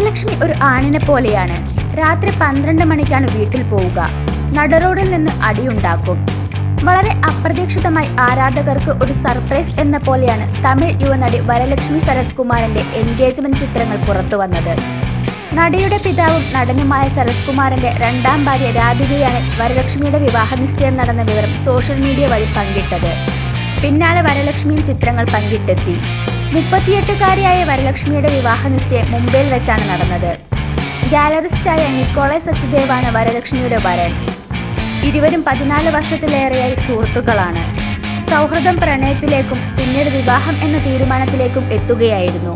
വരലക്ഷ്മി ഒരു ആണിനെ പോലെയാണ്. രാത്രി 12 മണിക്കാണ് വീട്ടിൽ പോവുക. നടറോഡിൽ നിന്ന് അടിയുണ്ടാക്കും. വളരെ അപ്രതീക്ഷിതമായി ആരാധകർക്ക് ഒരു സർപ്രൈസ് എന്ന പോലെയാണ് തമിഴ് യുവനടി വരലക്ഷ്മി ശരത് കുമാറിന്റെ എൻഗേജ്മെന്റ് ചിത്രങ്ങൾ പുറത്തുവന്നത്. നടിയുടെ പിതാവും നടനുമായ ശരത് കുമാറിന്റെ രണ്ടാം ഭാര്യ രാധികയാണ് വരലക്ഷ്മിയുടെ വിവാഹ നിശ്ചയം നടന്ന വിവരം സോഷ്യൽ മീഡിയ വഴി പങ്കിട്ടത്. പിന്നാലെ വരലക്ഷ്മിയും ചിത്രങ്ങൾ പങ്കിട്ടെത്തി. 38-കാരിയായ വരലക്ഷ്മിയുടെ വിവാഹ നിശ്ചയം മുംബൈയിൽ വെച്ചാണ് നടന്നത്. ഗാലറിസ്റ്റായ നിക്കോളായ് സച്ദേവാണ് വരലക്ഷ്മിയുടെ വരൻ. ഇരുവരും 14 വർഷത്തിലേറെയായി സുഹൃത്തുക്കളാണ്. സൗഹൃദം പ്രണയത്തിലേക്കും പിന്നീട് വിവാഹം എന്ന തീരുമാനത്തിലേക്കും എത്തുകയായിരുന്നു.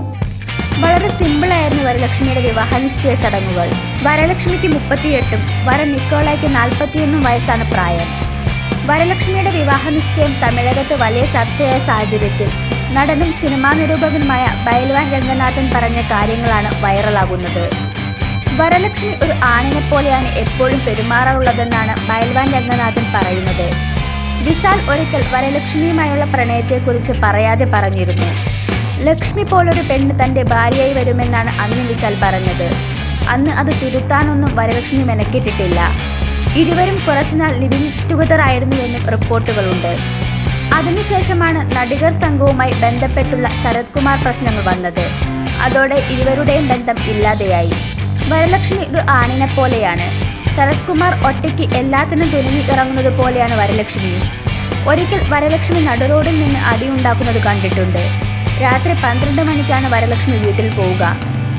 വളരെ സിമ്പിളായിരുന്നു വരലക്ഷ്മിയുടെ വിവാഹ നിശ്ചയ ചടങ്ങുകൾ. വരലക്ഷ്മിക്ക് 38ഉം വരൻ നിക്കോളായ്ക്ക് 41 വയസ്സാണ് പ്രായം. വരലക്ഷ്മിയുടെ വിവാഹ നിശ്ചയം തമിഴകത്ത് വലിയ ചർച്ചയായ സാഹചര്യത്തിൽ നടനും സിനിമാ നിരൂപകനുമായ ബൈൽവാൻ രംഗനാഥൻ പറഞ്ഞ കാര്യങ്ങളാണ് വൈറലാകുന്നത്. വരലക്ഷ്മി ഒരു ആണിനെ പോലെയാണ് എപ്പോഴും പെരുമാറാറുള്ളതെന്നാണ് ബൈൽവാൻ രംഗനാഥൻ പറയുന്നത്. വിശാൽ ഒരിക്കൽ വരലക്ഷ്മിയുമായുള്ള പ്രണയത്തെക്കുറിച്ച് പറയാതെ പറഞ്ഞിരുന്നു. ലക്ഷ്മി പോലൊരു പെണ്ണ് തൻ്റെ ഭാര്യയായി വരുമെന്നാണ് അന്ന് വിശാൽ പറഞ്ഞത്. അന്ന് അത് തിരുത്താനൊന്നും വരലക്ഷ്മി മെനക്കെട്ടിട്ടില്ല. ഇരുവരും കുറച്ചുനാൾ ലിവിംഗ് ടുഗദർ ആയിരുന്നുവെന്നും റിപ്പോർട്ടുകളുണ്ട്. അതിനുശേഷമാണ് നടികർ സംഘവുമായി ബന്ധപ്പെട്ടുള്ള ശരത് കുമാർ പ്രശ്നങ്ങൾ വന്നത്. അതോടെ ഇരുവരുടെയും ബന്ധം ഇല്ലാതെയായി. വരലക്ഷ്മി ഒരു ആണിനെ പോലെയാണ്. ശരത് കുമാർ ഒറ്റയ്ക്ക് എല്ലാത്തിനും തുനിഞ്ഞ് ഇറങ്ങുന്നത് പോലെയാണ് വരലക്ഷ്മിയും. ഒരിക്കൽ വരലക്ഷ്മി നടുറോഡിൽ നിന്ന് അടിയുണ്ടാക്കുന്നത് കണ്ടിട്ടുണ്ട്. രാത്രി 12 മണിക്കാണ് വരലക്ഷ്മി വീട്ടിൽ പോവുക.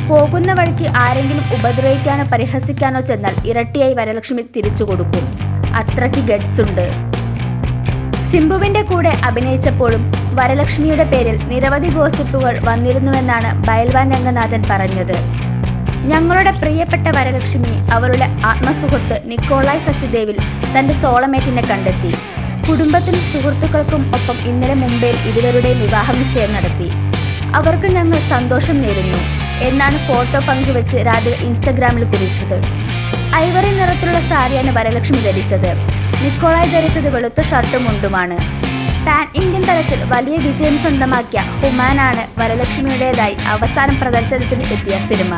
പോകുന്ന വഴിക്ക് ആരെങ്കിലും ഉപദ്രവിക്കാനോ പരിഹസിക്കാനോ ചെന്നാൽ ഇരട്ടിയായി വരലക്ഷ്മി തിരിച്ചു കൊടുക്കും. അത്രയ്ക്ക് ഗട്സ് ഉണ്ട്. സിംബുവിന്റെ കൂടെ അഭിനയിച്ചപ്പോഴും വരലക്ഷ്മിയുടെ പേരിൽ നിരവധി ഗോസിപ്പുകൾ വന്നിരുന്നുവെന്നാണ് ബൈൽവാൻ രംഗനാഥൻ പറഞ്ഞത്. ഞങ്ങളുടെ പ്രിയപ്പെട്ട വരലക്ഷ്മി അവരുടെ ആത്മസുഹൃത്ത് നിക്കോളായ് സച്ദേവിൽ തന്റെ സോളമേറ്റിനെ കണ്ടെത്തി. കുടുംബത്തിനും സുഹൃത്തുക്കൾക്കും ഒപ്പം ഇന്നലെ മുംബൈയിൽ ഇരുവരുടെയും വിവാഹ നിശ്ചയം നടത്തി. അവർക്ക് ഞങ്ങൾ സന്തോഷം നേരുന്നു എന്നാണ് ഫോട്ടോ പങ്കുവെച്ച് രാധിക ഇൻസ്റ്റഗ്രാമിൽ കുറിച്ചത്. ഐവറി നിറത്തിലുള്ള സാരിയാണ് വരലക്ഷ്മി ധരിച്ചത്. നിക്കോളായ് ധരിച്ചത് വെളുത്ത ഷർട്ടും മുണ്ടുമാണ്. പാൻ ഇന്ത്യൻ തലത്തിൽ വലിയ വിജയം സ്വന്തമാക്കിയ ഹുമാനാണ് വരലക്ഷ്മിയുടേതായി അവസാനം പ്രദർശനത്തിന് എത്തിയ സിനിമ.